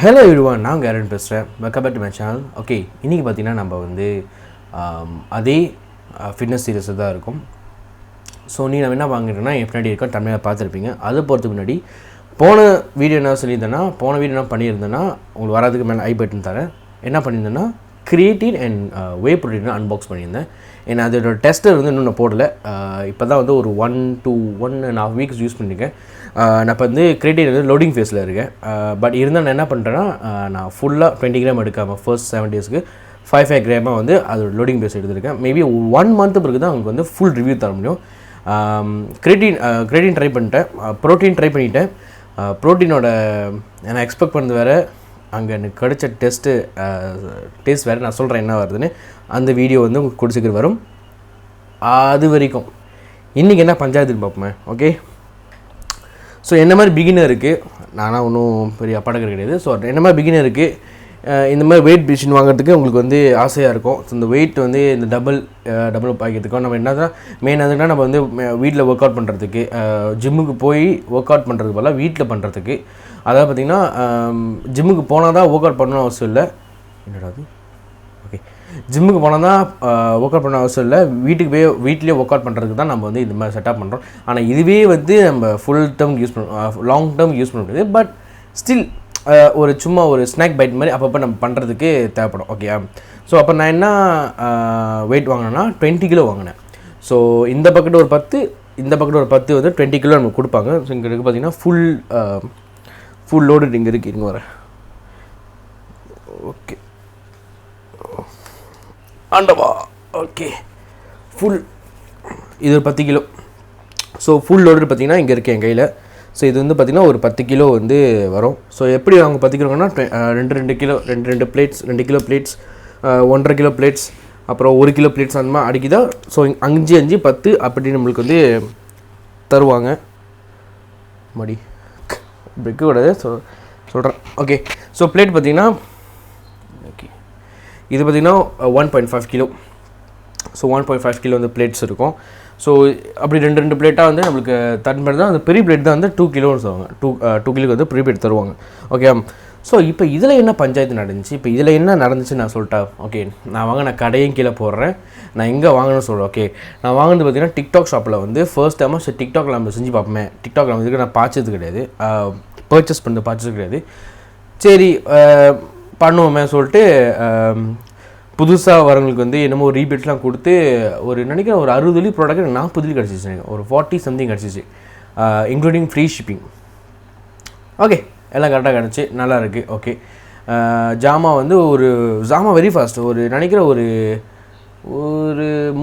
Hello everyone, நான் Aaron பேசுகிறேன். Welcome back to my channel. Okay, இன்றைக்கி பார்த்தீங்கன்னா நம்ம வந்து அதே ஃபிட்னஸ் சீரியஸில் தான் இருக்கும். ஸோ நான் என்ன வாங்கிட்டேன்னா என் பின்னாடி இருக்க தமிழில் பார்த்துருப்பீங்க. அதை போகிறதுக்கு முன்னாடி போன வீடியோ என்ன சொல்லியிருந்தேன்னா என்ன பண்ணியிருந்தேன்னா உங்களுக்கு வராதுக்கு மேலே ஐ பட்டன் தரேன். என்ன பண்ணியிருந்தேன்னா கிரியேட்டின் அண்ட் வே ப்ரோட்டீனை அன்பாக்ஸ் பண்ணியிருந்தேன். ஏன்னா அதோட டெஸ்ட்டர் வந்து இன்னும் நான் போடலை. இப்போ தான் வந்து ஒரு 1.5 வீக்ஸ் யூஸ் பண்ணியிருக்கேன். நான் இப்போ வந்து கிரியேட்டின் வந்து லோடிங் ஃபேஸில் இருக்கேன். பட் இருந்தால் நான் என்ன பண்ணுறேன்னா நான் ஃபுல்லாக 20 கிராம் எடுக்காமல் ஃபர்ஸ்ட் 7 டேஸ்க்கு 5 கிராமாக வந்து அதோட லோடிங் ஃபேஸ் எடுத்திருக்கேன். மேபி 1 மந்த் பிறகு தான் உங்களுக்கு வந்து ஃபுல் ரிவ்யூ தர முடியும். கிரியேட்டின் ட்ரை பண்ணிட்டேன், ப்ரோட்டீன் ட்ரை பண்ணிட்டேன். ப்ரோட்டீனோட நான் எக்ஸ்பெக்ட் பண்ணது வேறு, அங்கே எனக்கு கிடைச்ச டேஸ்ட் வேறு. நான் சொல்கிறேன் என்ன வருதுன்னு. அந்த வீடியோ வந்து உங்களுக்கு குடிச்சிக்கிட்டு வரும். அது வரைக்கும் இன்றைக்கி என்ன பஞ்சாயத்துன்னு பார்ப்போமே. ஓகே, ஸோ என்ன மாதிரி பிகினருக்கு, நானாக ஒன்றும் பெரிய அப்பாடகர் கிடையாது. ஸோ என்ன மாதிரி பிகினருக்கு இந்த மாதிரி வெயிட் மிஷின் வாங்குறதுக்கு உங்களுக்கு வந்து ஆசையாக இருக்கும். ஸோ இந்த வெயிட் வந்து இந்த டபுள் பாய்க்கிறதுக்கும் நம்ம என்ன தான் மெயின் அதுனா நம்ம வந்து வீட்டில் ஒர்க் அவுட் பண்ணுறதுக்கு, ஜிம்முக்கு போய் ஒர்க் அவுட் பண்ணுறதுக்கு பதிலாக வீட்டில் பண்ணுறதுக்கு. அதாவது பார்த்திங்கன்னா ஜிம்முக்கு போனால் தான் ஒர்க் அவுட் பண்ணணும் அவசியம் இல்லை. என்னடா அது? ஓகே, ஜிம்முக்கு போனால் தான் ஒர்க் அவுட் பண்ண அவசியம் இல்லை, வீட்டிலே ஒர்க் அவுட் பண்ணுறதுக்கு தான் நம்ம வந்து இந்த மாதிரி செட்டப் பண்ணுறோம். ஆனால் இதுவே வந்து நம்ம ஃபுல் டேர்ம் யூஸ் பண்ணுறோம், லாங் டேர்ம் யூஸ் பண்ண முடியாது. பட் ஸ்டில் சும்மா ஒரு ஸ்நாக் பைட் மாதிரி அப்பப்போ நம்ம பண்ணுறதுக்கு தேவைப்படும். ஓகே, ஸோ அப்போ நான் என்ன வெயிட் வாங்கினேன்னா 20 கிலோ வாங்கினேன். ஸோ இந்த பக்கெட் ஒரு 10, இந்த பக்கெட் ஒரு 10 வந்து 20 கிலோ நமக்கு கொடுப்பாங்க. ஸோ இங்கே இருக்குது பார்த்திங்கன்னா ஃபுல் லோடு இங்கே இருக்குது. இங்கே வரேன். ஓகே ஆண்டவா. ஓகே, ஃபுல் இது ஒரு 10 கிலோ. ஸோ ஃபுல் லோடு பார்த்திங்கன்னா இங்கே இருக்குது என் கையில். ஸோ இது வந்து பார்த்திங்கன்னா ஒரு 10 கிலோ வந்து வரும். ஸோ எப்படி அவங்க 10 கிலோன்னா 2 kilo 2 plates, 2 kilo plates, 1.5 kilo plates, அப்புறம் 1 கிலோ பிளேட்ஸ் அந்த மாதிரி அடிக்குதா. ஸோ 5 10 அப்படி நம்மளுக்கு வந்து தருவாங்க. மடி வைக்கக்கூடாது, சொல்கிறேன். ஓகே, ஸோ பிளேட் பார்த்திங்கன்னா ஓகே இது பார்த்திங்கன்னா 1.5 கிலோ. ஸோ 1.5 கிலோ வந்து பிளேட்ஸ் இருக்கும். ஸோ அப்படி 2 பிளேட்டாக வந்து நம்மளுக்கு தன்படி தான். அந்த பெரிய பிளேட் தான் வந்து 2 கிலோன்னு சொல்லுவாங்க. 2 கிலோக்கு வந்து பெரிய பிளேட் தருவாங்க. ஓகே, ஸோ இப்போ இதில் என்ன பஞ்சாயத்து நடந்துச்சு, இப்போ இதில் என்ன நடந்துச்சுன்னு நான் சொல்லிட்டேன். ஓகே, நான் வாங்கின கடையும் கீழே போடுறேன், நான் எங்கே வாங்கணும்னு சொல்கிறேன். ஓகே, நான் வாங்கினது பார்த்திங்கன்னா டிக்டாக் ஷாப்பில் வந்து ஃபர்ஸ்ட் டைமாக. சரி, டிக்டாக்ல நம்ம செஞ்சு பார்ப்போமே. டிக்டாக்ல வந்து நான் பார்த்தது கிடையாது, பர்ச்சேஸ் பண்ணது பார்த்தது கிடையாது. சரி பண்ணுவோமே சொல்லிட்டு புதுசாக வரவங்களுக்கு வந்து என்னமோ ரீபேட்ஸ்லாம் கொடுத்து ஒரு நினைக்கிறேன் ஒரு 60 ப்ராடக்ட் 40 கிடச்சிச்சு. எனக்கு ஒரு 40 சம்திங் கிடச்சிச்சு, இன்க்ளூடிங் ஃப்ரீ ஷிப்பிங். ஓகே, எல்லாம் கரெக்டாக கிடச்சி, நல்லா இருக்குது. ஓகே, ஜாமா வந்து ஜாமா வெரி ஃபாஸ்ட். நினைக்கிறேன் ஒரு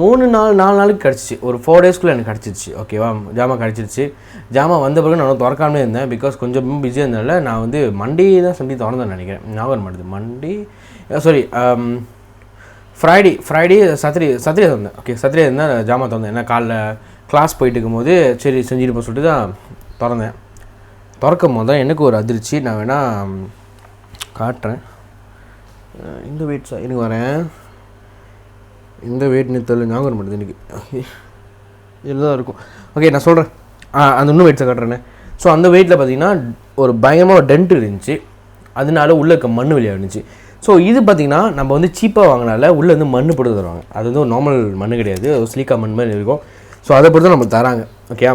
4 நாளுக்கு கிடச்சிச்சு. ஒரு 4 டேஸ்க்குள்ளே எனக்கு கிடச்சிச்சு. ஓகேவா, ஜாமா கிடச்சிருச்சு. ஜாமா வந்த பிறகு நான் திறக்காமலே இருந்தேன், பிகாஸ் கொஞ்சம் பிஸியாக இருந்தனால. நான் வந்து மண்டே தான் சம்திங் திறந்தேன் நினைக்கிறேன், ஞாபகம் மாட்டுது. மண்டே சாரி ஃப்ரைடே சாட்டர்டே வந்தேன். ஓகே, சாட்டர்டே இருந்தால் ஜாமா திறந்தேன். ஏன்னா காலைல கிளாஸ் போயிட்டு இருக்கும்போது சரி செஞ்சுட்டு சொல்லிட்டு தான் திறந்தேன். திறக்கும் போது தான் எனக்கு ஒரு அதிர்ச்சி. நான் வேணால் காட்டுறேன். இந்த வெயிட் எனக்கு வரேன், இந்த வெயிட் நிறுத்தல் ஞாபகம் மாட்டேது எனக்கு. இதில் தான் இருக்கும். ஓகே, நான் சொல்கிறேன், அந்த இன்னும் வெயிட்ஸை காட்டுறேன்னு. ஸோ அந்த வெயிட்டில் பார்த்திங்கன்னா ஒரு பயங்கரமாக டென்ட் இருந்துச்சு, அதனால உள்ளே இருக்க மண் வெளியாக இருந்துச்சு. ஸோ இது பார்த்திங்கன்னா நம்ம வந்து சீப்பாக வாங்கினால உள்ளே வந்து மண் போட்டு தருவாங்க. அது வந்து ஒரு நார்மல் மண் கிடையாது, ஒரு சிலிக்கா மண் மாதிரி இருக்கும். ஸோ அதை பொறுத்து தான் நம்மளுக்கு தராங்க. ஓகே,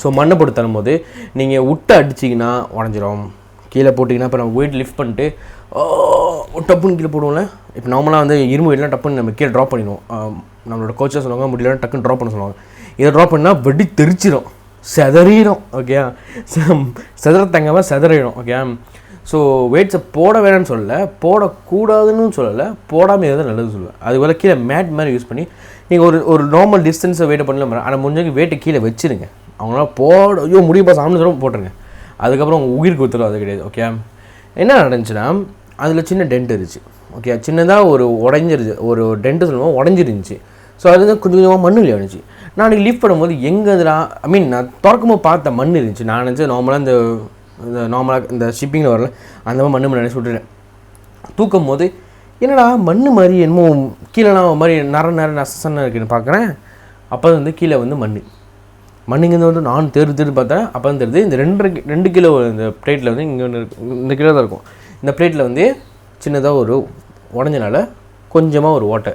ஸோ மண்ணை போட்டு தரும்போது நீங்கள் விட்டு அடிச்சிங்கன்னா உடஞ்சிரும். கீழே போட்டிங்கன்னா இப்போ நம்ம வெயிட் லிஃப்ட் பண்ணிட்டு டப்புன்னு கீழே போடுவோம்ல. இப்போ நார்மலாக வந்து இரும்பு வெயிட்லாம் டப்புன்னு நம்ம கீழே ட்ராப் பண்ணிடுவோம். நம்மளோட கோச்சர் சொல்லுவாங்க முடியலன்னா டக்குன்னு ட்ராப் பண்ண சொல்லுவாங்க. இதை ட்ராப் பண்ணால் வெடி தெரிச்சிடும், செதறிடும். ஓகே, செதறத்தங்காமல் செதறிடும். ஓகே, ஸோ வெயிட்ஸை போட வேணும்னு சொல்லலை, போடக்கூடாதுன்னு சொல்லலை, போடாமல் எதாவது நல்லது சொல்லுவேன். அதுபோல் கீழே மேட் மாதிரி யூஸ் பண்ணி நீங்கள் ஒரு நார்மல் டிஸ்டன்ஸை வெயிட்டை பண்ணலாம். ஆனால் முடிஞ்சு வெயிட்டை கீழே வச்சுருங்க. அவங்களால ஐயோ முடியுப்பா சாமி சொல்ல போட்டுருங்க. அதுக்கப்புறம் உங்கள் உயிருக்கு ஒத்துரும், அது கிடையாது. ஓகே, என்ன நடந்துச்சுன்னா அதில் சின்ன டென்ட் இருந்துச்சு. ஓகே, சின்னதாக உடஞ்சிருச்சு, ஒரு டென்ட்டு சொல்லுவோம், உடஞ்சிருந்துச்சு. ஸோ அது வந்து கொஞ்சம் கொஞ்சமாக மண் வெளியே இருந்துச்சு. நான் அன்றைக்கி லிஃப்ட் பண்ணும்போது எங்கே நான் திறக்கும்போது பார்த்த மண் இருந்துச்சு. நான் நினச்சேன் நார்மலாக இந்த ஷிப்பிங்கில் வரல அந்த மாதிரி மண் நினச்சி விட்டுட்டேன். தூக்கும் போது என்னடா மண் மாதிரி என்னமோ கீழேலாம் மாதிரி நசன்னு இருக்குன்னு பார்க்குறேன். அப்போ வந்து கீழே வந்து மண்ணுங்க வந்து நான் தேர்வு பார்த்தேன். அப்போ தான் தெரியுது இந்த 2 கிலோ இந்த பிளேட்டில் வந்து இங்கே ஒன்று இந்த கிலோ தான் இருக்கும். இந்த பிளேட்டில் வந்து சின்னதாக ஒரு உடஞ்சனால கொஞ்சமாக ஒரு ஓட்டை,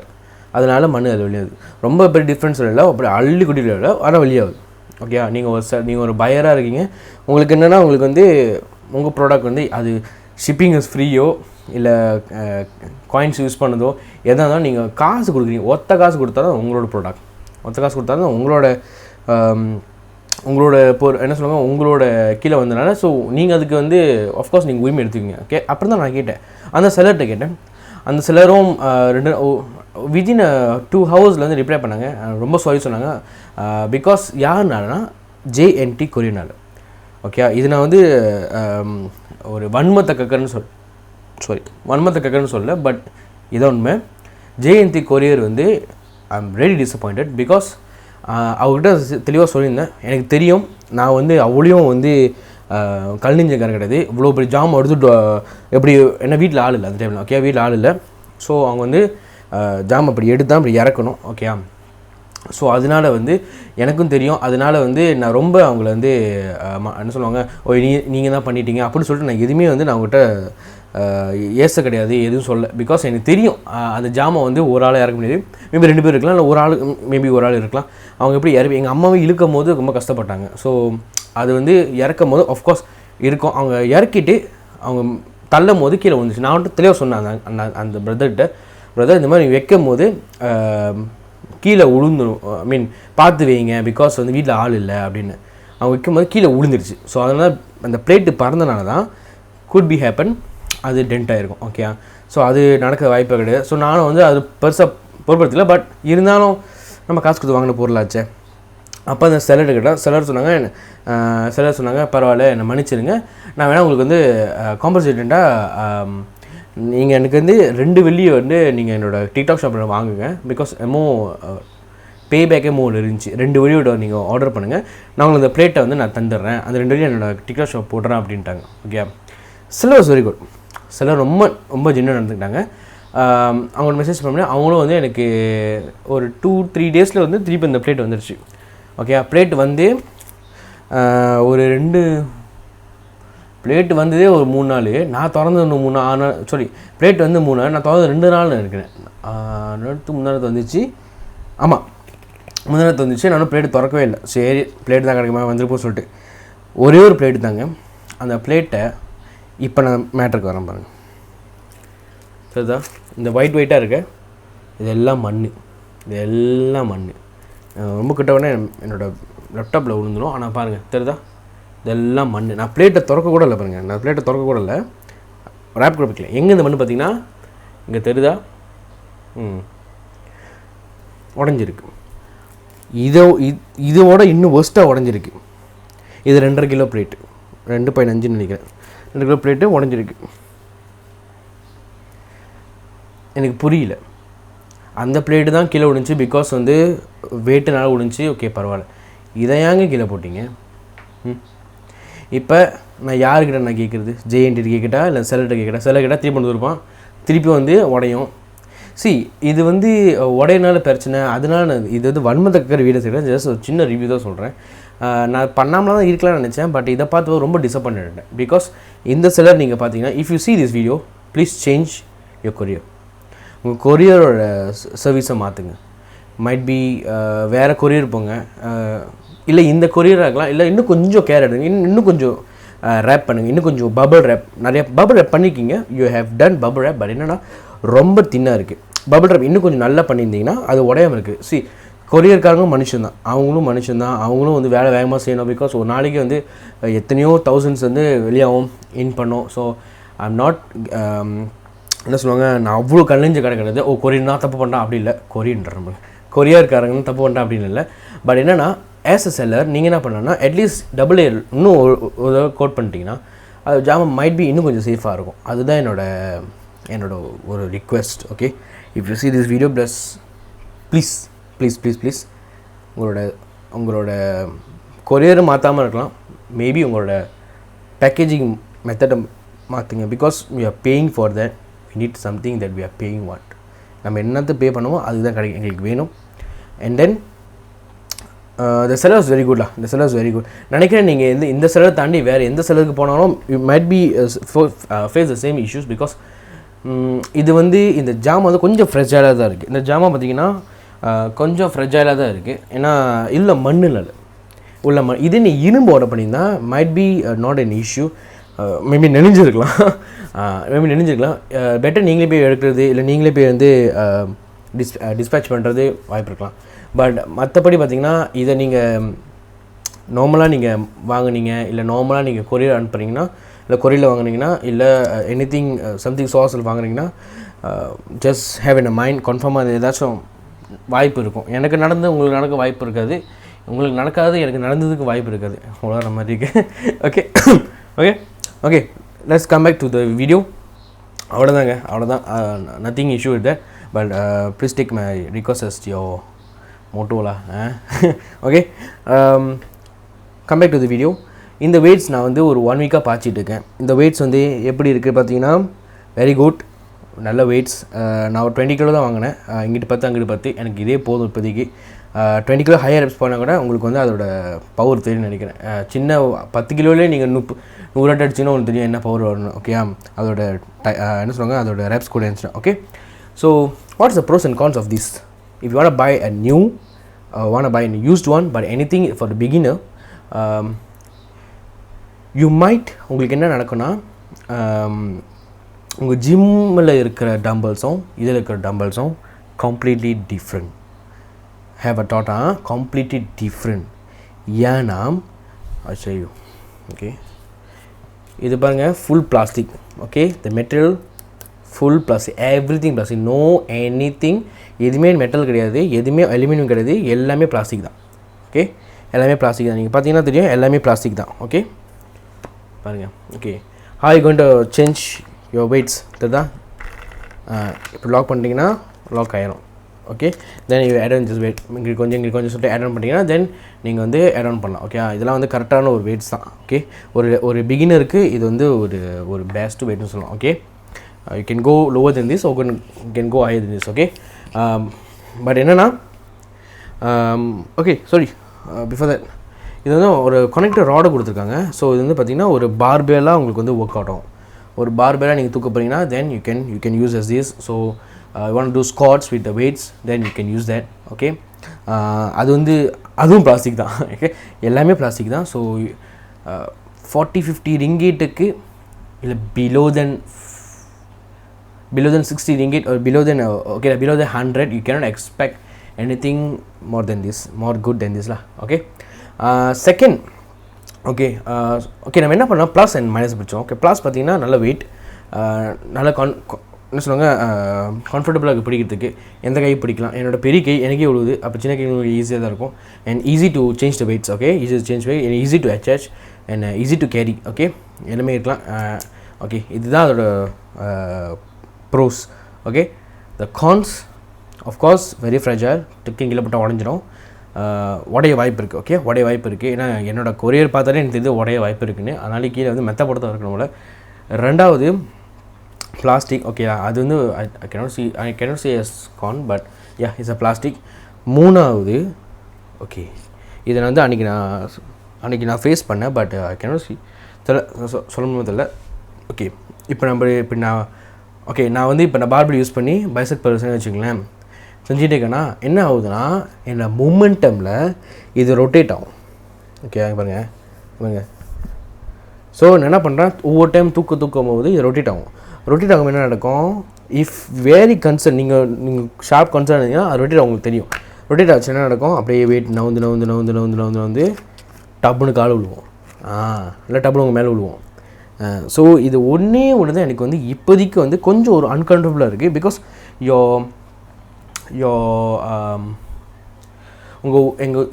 அதனால் மண் அது வெளியாகுது. ரொம்ப பெரிய டிஃப்ரென்ஸ் இல்லை, அப்படி அள்ளி குட்டியில் இல்லை, ஆனால் வெளியாகுது. ஓகே, நீங்கள் ஒரு பையராக இருக்கீங்க, உங்களுக்கு என்னென்னா உங்களுக்கு வந்து உங்கள் ப்ராடக்ட் வந்து அது ஷிப்பிங் இஸ் ஃப்ரீயோ இல்லை காயின்ஸ் யூஸ் பண்ணதோ எதாக இருந்தாலும் நீங்கள் காசு கொடுக்குறீங்க. ஒத்த காசு கொடுத்தா தான் உங்களோட ப்ராடக்ட், ஒத்த காசு கொடுத்தா தான் உங்களோட என்ன சொல்லுவாங்க உங்களோட கீழே வந்தனால. ஸோ நீங்கள் அதுக்கு வந்து ஆஃப்கோர்ஸ் நீங்கள் உரிமை எடுத்துக்கிங்க. ஓகே, அப்புறம் தான் நான் கேட்டேன், அந்த செல்லர்கிட்ட கேட்டேன். அந்த செல்லரும் வித்தின் 2 hours வந்து ரிப்ளை பண்ணாங்க. ரொம்ப சாரி சொன்னாங்க. பிகாஸ் யாருனாலனா JNT கொரியர்னால. ஓகே, இது நான் வந்து ஒரு வன்மத்தை கக்கன்னு சொல்ல, பட் இதான் உண்மை. JNT கொரியர் வந்து I am ready disappointed. Because அவர்கிட்ட தெளிவாக சொல்லியிருந்தேன், எனக்கு தெரியும் நான் வந்து அவ்வளோயும் வந்து கல்நெஞ்சக்காரன் கிடையாது, இவ்வளோ பெரிய ஜாம் எடுத்து எப்படி என்ன வீட்டில் ஆள் இல்லை அந்த டைமில். ஓகே, வீட்டில் ஆள் இல்லை. ஸோ அவங்க வந்து ஜாம் அப்படி எடுத்து தான் அப்படி இறக்கணும். ஓகே, ஸோ அதனால் வந்து எனக்கும் தெரியும். அதனால் வந்து நான் ரொம்ப அவங்கள வந்து என்ன சொல்லுவாங்க, நீங்கள் தான் பண்ணிட்டீங்க அப்படின்னு சொல்லிட்டு நான் எதுவுமே வந்து நான் அவங்ககிட்ட ஏச கிடையாது, எதுவும் சொல்ல. பிகாஸ் எனக்கு தெரியும் அந்த ஜாமை வந்து ஒரு ஆள் இறக்க முடியாது. மேபி 2 பேர் இருக்கலாம், இல்லை ஒரு ஆள், மேபி ஒரு ஆள் இருக்கலாம். அவங்க எப்படி எங்கள் அம்மாவை இழுக்கும் போது ரொம்ப கஷ்டப்பட்டாங்க. ஸோ அது வந்து இறக்கும் போது ஆஃப்கோர்ஸ் இருக்கும். அவங்க இறக்கிட்டு அவங்க தள்ளும் போது கீழே வந்துச்சு. நான் வந்துட்டு தெளிவாக சொன்னேன் அந்த பிரதர் இந்த மாதிரி வைக்கும் போது கீழே உளுந்துடும், ஐ மீன் பார்த்து வைங்க, பிகாஸ் வந்து வீட்டில் ஆள் இல்லை அப்படின்னு. அவங்க வைக்கும் போது கீழே உளுந்துருச்சு. ஸோ அதனால் அந்த பிளேட்டு பறந்தனால தான் குட் பி ஹேப்பன், அது டென்ட் ஆகிருக்கும். ஓகே, ஸோ அது நடக்க வாய்ப்பே கிடையாது. ஸோ நானும் வந்து அது பெருசாக பொருட்படுத்தல, பட் இருந்தாலும் நம்ம காசு கொடுத்து வாங்கின பொருளாச்சே. அப்போ அந்த செல்லர் சொன்னாங்க பரவாயில்ல, என்னை மன்னிச்சிருங்க, நான் வேணால் உங்களுக்கு வந்து காம்பன்சேட்டண்டாக நீங்கள் எனக்கு வந்து 2 வெள்ளியை வந்து நீங்கள் என்னோடய டிக்டாக் ஷாப்பில் வாங்குங்க. பிகாஸ் பேபேக்கே இருந்துச்சு. 2 வெள்ளியோட நீங்கள் ஆர்டர் பண்ணுங்கள், நான் உங்களுக்கு அந்த பிளேட்டை வந்து நான் தந்துடுறேன், அந்த 2 வெள்ளியை என்னோடய டிக்டாக் ஷாப் போடுறேன் அப்படின்ட்டாங்க. Okay, seller was very good. Seller ரொம்ப ஜென்யூனாக நடந்துக்கிட்டாங்க. அவங்களோட மெசேஜ் பண்ணி அவங்களும் வந்து எனக்கு ஒரு 2-3 டேஸில் வந்து திருப்பி இந்த பிளேட் வந்துடுச்சு. ஓகே, பிளேட் வந்து ஒரு 2 பிளேட் வந்ததே ஒரு 3 நாள், நான் திறந்து 3 நாள், சாரி பிளேட் வந்து 3 நாள், நான் திறந்து 2 நாள் இருக்கிறேன். முந்தானத்து வந்துச்சு, ஆமாம் முந்தானத்து வந்துச்சு. நானும் பிளேட்டு திறக்கவே இல்லை. சரி பிளேட் தான் கிடைக்குமா வந்துருப்போம் சொல்லிட்டு ஒரே ஒரு பிளேட்டு தாங்க. அந்த பிளேட்டை இப்போ நான் மேட்ருக்கு வரேன் பாருங்கள். சரிதா, இந்த ஒயிட்டாக இருக்க இதெல்லாம் மண், ரொம்ப கிட்ட உடனே என்னோடய லேப்டாப்பில் விழுந்துடும். ஆனால் பாருங்கள் தெரியுதா, இதெல்லாம் மண். நான் பிளேட்டை திறக்க கூட இல்லை பாருங்கள், நான் பிளேட்டை திறக்க கூட இல்லை, ரேப் கூட வைக்கல. எங்கே இந்த மண் பார்த்தீங்கன்னா இங்கே தெரியுதா, உடஞ்சிருக்கு. இதோட இன்னும் ஒஸ்ட்டாக உடஞ்சிருக்கு. இது 2.5 கிலோ பிளேட்டு, 2.5 நினைக்கிறேன், 2 கிலோ பிளேட்டு உடஞ்சிருக்கு. எனக்கு புரியல, அந்த பிளேட்டு தான் கீழே விழுந்துச்சு, பிகாஸ் வந்து வெயிட்டுனால விழுந்துச்சு. ஓகே பரவாயில்ல, இதை ஏங்க கீழே போட்டிங்க? இப்போ நான் யாருக்கிட்ட நான் கேட்குறது? JNT கேட்கிட்டா இல்லை செல்லர்கிட்ட கேட்கிட்டா? செல்லர் கேட்டால் திருப்பி கொண்டு வருப்பான், திருப்பி வந்து உடையும். இது வந்து உடையனால பிரச்சனை, அதனால இது வந்து வன்மத்தக்கிற வீடியோ செய்கிறேன். ஜஸ்ட் ஒரு சின்ன ரிவ்யூ தான் சொல்கிறேன். நான் பண்ணாமலாம் தான் இருக்கலாம்னு நினச்சேன், பட் இதை பார்த்து ரொம்ப டிசப்பாயின்ட். பிகாஸ் இந்த செல்லர் நீங்கள் பார்த்தீங்கன்னா, if you see this video please change your courier. உங்கள் கொரியரோட சர்வீஸை மாற்றுங்க. மைட் பி வேறு கொரியர் போங்க, இல்லை இந்த கொரியராக இருக்கலாம், இல்லை இன்னும் கொஞ்சம் கேர் எடுங்க, இன்னும் கொஞ்சம் ரேப் பண்ணுங்கள், இன்னும் கொஞ்சம் பபிள் ரேப், நிறைய பபிள் ரேப் பண்ணிக்கிங்க. You have done bubble wrap, but என்னென்னா ரொம்ப தின்னாக இருக்குது. பபிள் ரேப் இன்னும் கொஞ்சம் நல்லா பண்ணியிருந்தீங்கன்னா அது உடையாமல் இருக்குது. கொரியர்காரங்களும் மனுஷன்தான், அவங்களும் வந்து வேலை வேகமாக செய்யணும். பிகாஸ் ஒரு நாளைக்கு வந்து எத்தனையோ தௌசண்ட்ஸ் வந்து வெளியாகவும் இன் பண்ணோம். ஸோ ஐம் நாட் என்ன சொல்லுவாங்க, நான் அவ்வளோ கலைஞ்ச கடை கிடையாது. கொரியன் தான் தப்பு பண்ணுறான் அப்படி இல்லை, கொரியர்காரங்கன்னு தப்பு பண்ணுறான் அப்படின்னு இல்லை. பட் என்னென்னா ஆஸ் அ செல்லர் நீங்கள் என்ன பண்ணணும்னா அட்லீஸ்ட் AA இன்னும் ஒரு கோட் பண்ணிட்டீங்கன்னா அது ஜாமம் மைட் பி இன்னும் கொஞ்சம் சேஃபாக இருக்கும். அதுதான் என்னோட ஒரு request. Okay, if you see this video please உங்களோட கொரியரை மாற்றாமல் இருக்கலாம். மேபி உங்களோட பேக்கேஜிங் மெத்தடை மாற்றுங்க. Because we are paying for that, we need something that we are paying what. நம்ம என்னத்தை பே பண்ணுவோம் அதுதான் எங்களுக்கு வேணும். And then the seller is very good lah. The seller is very good. நினைக்கிறேன் நீங்கள் இந்த செலர் தாண்டி வேறு எந்த செலருக்கு போனாலும் you might be face the same issues because இது இந்த ஜாம் கொஞ்சம் ஃப்ரெஜைலாக தான் இருக்குது. இந்த ஜாமா பார்த்திங்கன்னா கொஞ்சம் ஃப்ரெஜைலாக தான் இருக்குது. ஏன்னா இல்லை மண்ணில் உள்ள இதே நீ இரும்பு ஆர்டர் பண்ணியிருந்தா might be not an issue. Maybe நெளிஞ்சிருக்கலாம் பெட்டர் நீங்களே போய் எடுக்கிறது இல்லை நீங்களே போய் டிஸ்பேட்ச் பண்ணுறது வாய்ப்பு இருக்கலாம். பட் மற்றபடி பார்த்திங்கன்னா இதை நீங்கள் நார்மலாக நீங்கள் வாங்குனீங்க இல்லை நார்மலாக நீங்கள் கொரியர் அனுப்புகிறீங்கன்னா இல்லை கொரியரில் வாங்குனீங்கன்னா இல்லை எனிதிங் சம்திங் சோர்ஸில் வாங்குறீங்கன்னா just have in a mind கன்ஃபார்மாக அது ஏதாச்சும் வாய்ப்பு இருக்கும். எனக்கு நடந்து உங்களுக்கு நடக்க வாய்ப்பு இருக்காது, உங்களுக்கு நடக்காது எனக்கு நடந்ததுக்கு வாய்ப்பு இருக்காது. உலகிற மாதிரி இருக்குது. Okay okay okay let's come back to the video. அவ்வளோதான் nothing issue with that. But please take my request as your மோட்டோலா. Okay come back to the video. இந்த வெயிட்ஸ் நான் ஒரு 1 வீக்காக பார்த்துட்டு இருக்கேன். இந்த வெயிட்ஸ் எப்படி இருக்குது பார்த்தீங்கன்னா வெரி குட், நல்ல வெயிட்ஸ். நான் ஒரு 20 கிலோ தான் வாங்கினேன். இங்கிட்டு 10 அங்கிட்டு 10 எனக்கு இதே போதும் இப்போதைக்கு. 20 கிலோ ஹையர் ரெப்ஸ் போனால் கூட உங்களுக்கு அதோட பவர் தெரியும்னு நினைக்கிறேன். சின்ன 10 கிலோலேயே நீங்கள் 100 அட் அடிச்சுன்னா உங்களுக்கு தெரியும் என்ன பவர் வரணும். ஓகே, அதோட என்ன சொல்லுவாங்க அதோட ரெப்ஸ் கூட இருந்துச்சுன்னா. Okay, so what's the pros and cons of this? If you want buy a new want buy a used one but anything for the beginner, you might உங்களுக்கு என்ன நடக்கும்னா உங்கள் ஜிம்மில் இருக்கிற டம்பல்ஸும் இதில் இருக்கிற டம்பல்ஸும் completely different. Have a data completely different. ஏன்னா ஐயோ ஓகே இது பாருங்கள் full plastic. Okay, the material full plastic, everything plastic, no anything. எதுவுமே மெட்டல் கிடையாது, எதுவுமே அலுமினியம் கிடையாது, எல்லாமே பிளாஸ்டிக் தான். ஓகே, எல்லாமே பிளாஸ்டிக் தான். நீங்கள் பார்த்தீங்கன்னா தெரியும் எல்லாமே பிளாஸ்டிக் தான். ஓகே பாருங்கள். Okay, how you going to change your weights? இதுதான் இப்போ லாக் பண்ணிட்டீங்கன்னா லாக் ஆயிரும். Okay, then you add on just weight இங்கே கொஞ்சம் சொல்லிட்டு ஆட் ஆன் பண்ணிங்கன்னா தென் நீங்கள் ஆட் ஆன் பண்ணலாம். ஓகே, இதெல்லாம் கரெக்டான ஒரு வெயிட்ஸ் தான். ஓகே, ஒரு பிகினருக்கு இது ஒரு பெஸ்ட் வெயிட்னு சொல்லலாம். Okay, you can go lower than this, you can go higher than this. Okay, but என்னென்னா ஓகே சாரி பிஃபோர் தட் இது ஒரு கனெக்டர் ராடை கொடுத்துருக்காங்க. ஸோ இது பார்த்திங்கன்னா ஒரு பார்பேலாக உங்களுக்கு ஒர்க் அவுட் ஆகும். ஒரு பார்பேலாக நீங்கள் தூக்க போகிறீங்கன்னா then you can use as this. So you want to do squats with the weights, then you can use that. Okay, அதுவும் பிளாஸ்டிக் தான். ஓகே, எல்லாமே பிளாஸ்டிக் தான். ஸோ 40-50 ரிங்கேட்டுக்கு இல்லை below than 60 ringgit or below than 100 you cannot expect anything more than this, more good than this lah. Okay, second okay நம்ம என்ன பண்ணோம் plus and minus பிடிச்சோம். Okay, plus பார்த்தீங்கன்னா நல்ல வெயிட், நல்ல என்ன சொல்லுவாங்க கம்ஃபர்டபுளாக பிடிக்கிறதுக்கு எந்த கை பிடிக்கலாம். என்னோடய பெரிய கை எனக்கே விழுவுது, அப்போ சின்ன கை உங்களுக்கு ஈஸியாக தான் இருக்கும். And easy to change the weights. Okay, easy to change weight, easy to attach and easy to carry. Okay, எல்லாமே இருக்கலாம். ஓகே, இதுதான் அதோட pros. Okay, the cons of course very fragile, டிக்கிங் கீழே போட்டால் உடஞ்சிடும், உடைய வாய்ப்பு இருக்குது. ஓகே, உடைய வாய்ப்பு இருக்குது. ஏன்னா என்னோடய கொரியர் பார்த்தாலே எனக்கு தெரியுது உடைய வாய்ப்பு இருக்குன்னு. அதனால கீழே மெத்த போட்டு இருக்கணும்ல. ரெண்டாவது பிளாஸ்டிக். ஓகே, அது ஐ cannot say as con but yeah it's a plastic. மூணாவது ஓகே, இதை நான் அன்றைக்கி நான் ஃபேஸ் பண்ணேன் பட் ஐ cannot see சொல்லணும் தெரியல. ஓகே, இப்போ நான் இப்போ நான் பார்பிள் யூஸ் பண்ணி பைசெப் பர்சன் வச்சுங்களேன் செஞ்சுட்டே இருக்கேன்னா என்ன ஆகுதுன்னா என்னோட மொமெண்டமில் இது ரொட்டேட் ஆகும். ஓகே பாருங்க. ஸோ நான் என்ன பண்ணுறேன், ஒவ்வொரு டைம் தூக்கும் போது இது ரொட்டேட் ஆகும். ரொட்டேட் ஆகும் என்ன நடக்கும், இஃப் வெரி கன்சர்ன் நீங்கள் ஷார்ப் கன்சர்ன் இருந்தீங்கன்னா அது ரொட்டேட் உங்களுக்கு தெரியும். ரொட்டேட் ஆச்சு என்ன நடக்கும், அப்படியே வெயிட் நவுந்து டப்புன்னு கால் விழுவோம், இல்லை டப்புன்னு உங்கள் மேலே விழுவோம். ஸோ இது ஒன்று தான் எனக்கு இப்போதைக்கு கொஞ்சம் ஒரு அன்கம்ஃபர்டபுளாக இருக்குது. பிகாஸ்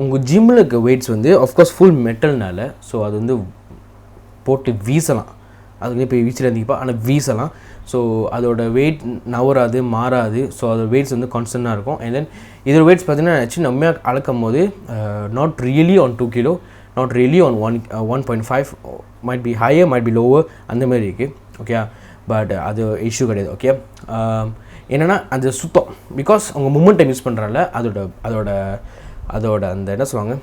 உங்கள் ஜிம்மில் இருக்க வெயிட்ஸ் ஆஃப்கோர்ஸ் ஃபுல் மெட்டல்னால ஸோ அது போட்டு வீசலாம், அதுக்கு போய் வீச்சில் இருந்தீங்கப்பா, ஆனால் வீசலாம். ஸோ அதோட வெயிட் நவராது மாறாது. ஸோ அதோட வெயிட்ஸ் கான்ஸ்டன்ட்டாக இருக்கும். அண்ட் தென் இதோட வெயிட்ஸ் பார்த்தீங்கன்னா நம்மையாக அளக்கும் போது not really on 2 kilo, not really on 1.5, might be higher might be lower, அந்த மாதிரி இருக்குது. ஓகே, பட் அது இஷ்யூ கிடையாது. ஓகே, என்னென்னா அது சுத்தம், பிகாஸ் அவங்க மொமெண்டம் யூஸ் பண்ணுறால அதோட அதோட அந்த என்ன சொல்லுவாங்க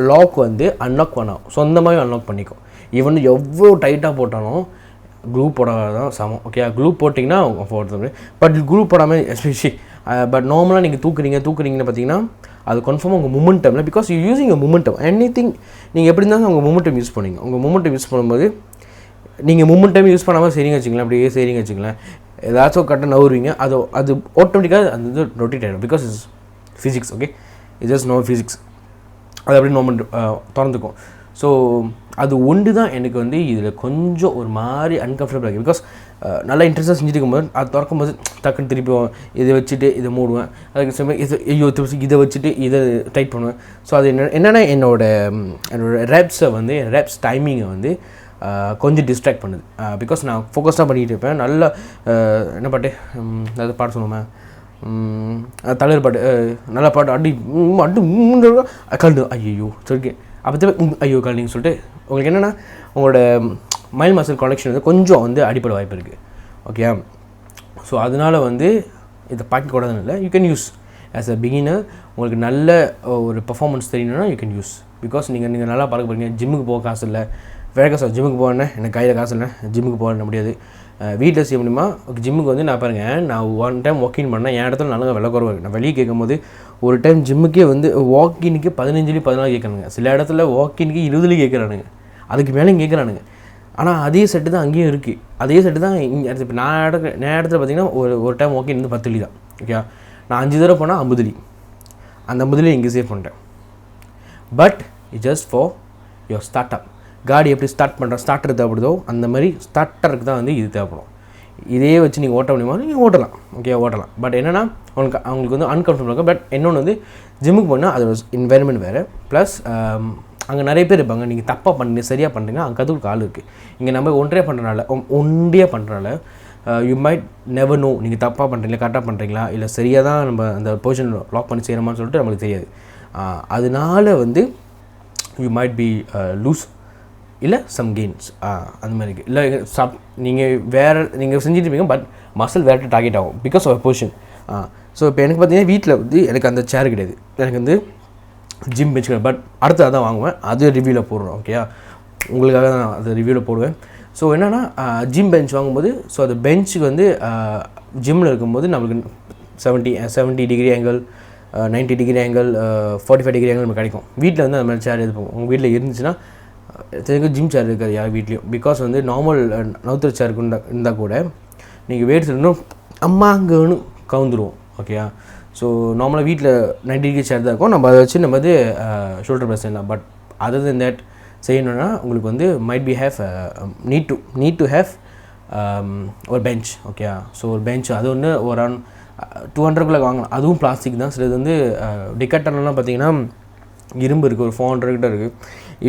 லாக் வந்து அன்லாக் பண்ணோம், சொந்தமாகவே அன்லாக் பண்ணிக்கும். ஈவன் எவ்வளோ டைட்டாக போட்டாலும் க்ளூ போடாத தான் சமம். ஓகே, க்ளூ போட்டிங்கன்னா போடுறது, பட் க்ளூ போடாமல் எஸ்பெஷலி பட் நார்மலாக நீங்கள் தூக்குறீங்கன்னு பார்த்தீங்கன்னா அது கன்ஃபார்மாக உங்கள் மூமெண்ட்டமில், because you using momentum anything. நீங்கள் எப்படி இருந்தாலும் உங்கள் மொமெண்டம் யூஸ் பண்ணுவீங்க. உங்கள் மொமெண்டம் யூஸ் பண்ணும்போது நீங்கள் மொமெண்டம் யூஸ் பண்ணாமல் சரிங்க வச்சுங்களேன், அப்படியே சரிங்க வச்சுங்களேன், ஏதாச்சும் கரெக்டாக நவுருவீங்க, அது ஆட்டோமேட்டிக்காக அது வந்து ரொட்டேட் ஆகிடும். Because it's physics. Okay, it's just no physics. அது அப்படி மொமெண்ட் திறந்துக்கும். ஸோ அது ஒன்று தான் எனக்கு வந்து இதில் கொஞ்சம் ஒரு மாதிரி அன்கம்ஃபர்டபுள் ஆகிடும். பிகாஸ் நல்லா இன்ட்ரெஸ்ட்டாக செஞ்சுட்டு இருக்கும்போது அது திறக்கும்போது டக்குன்னு திருப்பி இதை வச்சுட்டு இதை மூடுவேன், அதுக்கு சமயம் இதை வச்சுட்டு இதை டைட் பண்ணுவேன். ஸோ அது என்னென்னா என்னோடய ரேப்ஸை வந்து என் ரேப்ஸ் டைமிங்கை வந்து கொஞ்சம் டிஸ்ட்ராக்ட் பண்ணுது. பிகாஸ் நான் ஃபோக்கஸ்டாக பண்ணிகிட்டு இருப்பேன். நல்லா என்ன பாட்டு அது பாட்டு சொல்லுவேன், தலைவர் பாட்டு, நல்லா பாட்டு அடி கலந்து ஐயோ சொல்லி அப்போ ஐயோ கலண்டின்னு சொல்லிட்டு உங்களுக்கு என்னென்னா உங்களோட மைல் மசில் கனெக்ஷன் வந்து கொஞ்சம் வந்து அடிப்படை வாய்ப்பு இருக்குது. ஓகே, ஸோ அதனால் வந்து இதை பார்க்கக்கூடாதுன்னு இல்லை, you can use as a beginner. உங்களுக்கு நல்ல ஒரு பர்ஃபார்மன்ஸ் தெரியணும்னா யூ கேன் யூஸ். பிகாஸ் நீங்கள் நல்லா பார்க்க போகிறீங்க, ஜிம்முக்கு போக காசு இல்லை, வேற காசு, ஜிம்முக்கு போகிறேன்னே எனக்கு கையில் காசு இல்லை, ஜிம்முக்கு போக முடியாது, வீட்டில் செய்ய முடியுமா? ஜிம்முக்கு வந்து நான் பாருங்கள், நான் ஒன் டைம் வாக்கின் பண்ணேன், என் இடத்துல நல்லா விலை குறவாக இருக்குது. நான் வெளியே கேட்கும்போது ஒரு டைம் ஜிம்முக்கே வந்து வாக்கினுக்கு 15-14 கேட்குறானுங்க, சில இடத்துல வாக்கினுக்கு 20 கேட்குறானுங்க, அதுக்கு மேலே கேட்குறானுங்க. ஆனால் அதே செட்டு தான் அங்கேயும் இருக்குது, அதே செட்டு தான் இங்கே. இப்போ நான் இடத்துல பார்த்தீங்கன்னா ஒரு டைம் வாக்கின் வந்து 10 தான். ஓகே, நான் 5 தடவை போனால் 50, அந்த 50 இங்கே சேவ் பண்ணிட்டேன். But it just for your start up. காடி எப்படி ஸ்டார்டர் தேவைப்படுதோ அந்த மாதிரி ஸ்டார்டருக்கு தான் வந்து இது தேவைப்படும். இதே வச்சு நீங்கள் ஓட்ட முடியுமா? நீங்கள் ஓட்டலாம். ஓகே, ஓட்டலாம். பட் என்னென்னா அவங்களுக்கு வந்து அன்கம்ஃபர்டபுள் இருக்கும். பட் இன்னொன்று வந்து ஜிம்முக்கு போனால் அதோட என்வைரன்மெண்ட் வேறு, ப்ளஸ் அங்கே நிறைய பேர் இருப்பாங்க. நீங்கள் தப்பாக பண்ணி சரியாக பண்ணுறீங்க, அங்கே கற்றுக்க ஆள் இருக்குது. இங்கே நம்ம ஒன்றியாக பண்ணுறனால யூ மைட் நெவர் நோ நீங்கள் தப்பாக பண்ணுறீங்களா, கரெக்டாக பண்ணுறீங்களா, இல்லை சரியாக தான் நம்ம அந்த பொசிஷன் லாக் பண்ணி செய்கிறோமான்னு சொல்லிட்டு நம்மளுக்கு தெரியாது. அதனால வந்து யூ மைட் பி லூஸ் இல்லை சம் கெயின்ஸ் அந்த மாதிரி இருக்குது. இல்லை நீங்கள் செஞ்சுருப்பீங்க, பட் மசில் வேறு டார்கெட் ஆகும் பிகாஸ் ஆஃப் பொசிஷன். ஸோ இப்போ எனக்கு பார்த்தீங்கன்னா வீட்டில் வந்து எனக்கு அந்த சேர் கிடையாது, எனக்கு வந்து ஜிம் பெஞ்ச் கிடையாது. பட் அடுத்து அதான் வாங்குவேன், அது ரிவ்யூவில் போடுறோம். ஓகேயா, உங்களுக்காக தான் அது ரிவ்யூவில் போடுவேன். ஸோ என்னென்னா ஜிம் பெஞ்ச் வாங்கும்போது, ஸோ அந்த பெஞ்சுக்கு வந்து ஜிம்மில் இருக்கும்போது நம்மளுக்கு 70 degree angle, 90 degree angle, 45 degree angle நமக்கு கிடைக்கும். வீட்டில் வந்து அந்த மாதிரி சேர் எதுவும் உங்கள் வீட்டில் இருந்துச்சுன்னா தெரிஞ்சு ஜிம் சேர் இருக்காது யார் வீட்லேயும். பிகாஸ் வந்து நார்மல் நவுத்துற சேர் இருந்தால் கூட நீங்கள் வெயிட்ஸ் இன்னும் அம்மாங்கன்னு கவுந்துருவோம். ஓகேயா, ஸோ நார்மலாக வீட்டில் 90 டிகிரி சேர் தான் இருக்கும், நம்ம அதை வச்சு நம்ம வந்து ஷோல்டர் ப்ரெஸ் செய்யலாம். பட் அதர் தென் தேட் செய்யணுன்னா உங்களுக்கு வந்து might be have need to have ஒரு பெஞ்ச். ஓகேயா, ஸோ ஒரு பெஞ்ச் அது ஒன்று ஒரு அரௌண்ட் 200 வாங்கலாம். அதுவும் பிளாஸ்டிக் தான். சிலது வந்து டிக்கெட்டெல்லாம் பார்த்தீங்கன்னா இரும்பு இருக்குது, ஒரு 400 கிட்ட இருக்குது.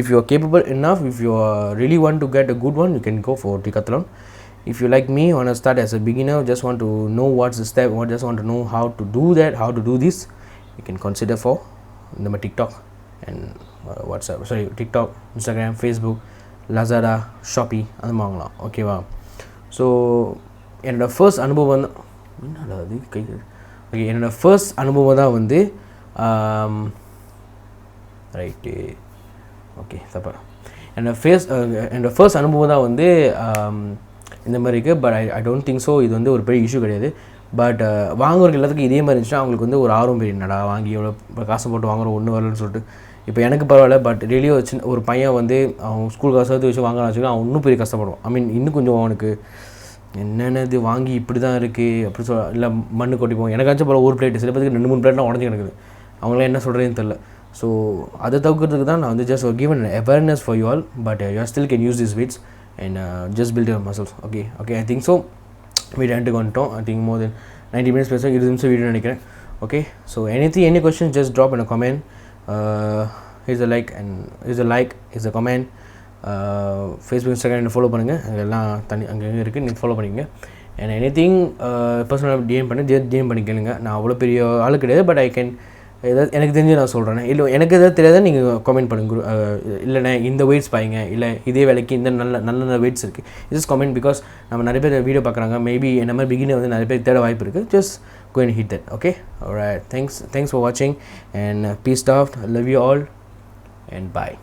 If you are capable enough, if you really want to get a good one, you can go for Decathlon. If you like me, want to start as a beginner, just want to know what's the step, just want to know how to do that, how to do this, you can consider for நம்ம TikTok and WhatsApp, sorry TikTok, Instagram, Facebook, Lazada, Shopee அது வாங்கலாம். ஓகேவா, so என்னோடய first அனுபவம் தான் என்னடா அது கை. Okay, என்னோடய ஃபர்ஸ்ட் அனுபவம் தான் வந்து ரைட்டு. ஓகே, தப்பா என்னோடய ஃபர்ஸ்ட் அனுபவம் தான் வந்து இந்த மாதிரி இருக்குது. But I don't think so இது வந்து ஒரு பெரிய இஷ்யூ கிடையாது. பட் வாங்குறவங்க எல்லாத்துக்கும் இதே மாதிரி இருந்துச்சுன்னா அவங்களுக்கு வந்து ஒரு ஆர்வம் பெரிய என்னடா வாங்கி எவ்வளோ காசு போட்டு வாங்குற ஒன்று வரலன்னு சொல்லிட்டு. இப்போ எனக்கு பரவாயில்ல, பட் டெய்லியும் வச்சு ஒரு பையன் வந்து அவன் ஸ்கூல் காசு எடுத்து வச்சு வாங்கலாம்னு வச்சுக்கோங்க, அவன் இன்னும் பெரிய கஷ்டப்படுவான். ஐ மீன் இன்னும் கொஞ்சம் அவனுக்கு என்னென்னது வாங்கி இப்படி தான் இருக்குது அப்படி இல்லை மண்ணு கொட்டிப்போம். எனக்காச்சும் போல ஒரு பிளேட்டு, சில பேருக்கு 2-3 பிளேட்லாம் உடஞ்சி கிடக்குது, அவங்களாம் என்ன சொல்கிறேன்னு தெரில. ஸோ அதை தவிர்க்கிறதுக்கு தான் நான் வந்து just given awareness for you all. But you still can use this weights and just build your muscles. Okay, I think so video எண்டுக்கு வந்துட்டோம். I think more then 90 minutes பேசுகிறேன், 20 நிமிஷம் வீடியோ நினைக்கிறேன். Okay, so any question just drop in a comment. Is a like and is a comment. Facebook, Instagram follow பண்ணுங்கள், அங்கெல்லாம் அங்கே இருக்குது, நீங்கள் ஃபாலோ பண்ணிக்கங்க. அண்ட் எனிதிங் பர்சனலாக டிஎம் பண்ணி கேளுங்க. நான் அவ்வளோ பெரிய ஆள் கிடையாது, பட் ஐ கேன் ஏதாவது எனக்கு தெரிஞ்சு நான் சொல்கிறேன். இல்லை எனக்கு எதாவது தெரியாத நீங்கள் கமெண்ட் பண்ணுங்க. இல்லைண்ணே இந்த வெயிட்ஸ் பாருங்க, இல்லை இதே வேலைக்கு இந்த நல்ல வெயிட்ஸ் இருக்குது, ஜஸ்ட் கமெண்ட். பிகாஸ் நம்ம நிறைய பேர் வீடியோ பார்க்குறாங்க, மேபி என்ன மாதிரி பிகினர் வந்து நிறைய பேர் தேட வாய்ப்பு இருக்குது. Just go and hit that. Okay, all right, thanks for watching, and peace out, love you all, and bye.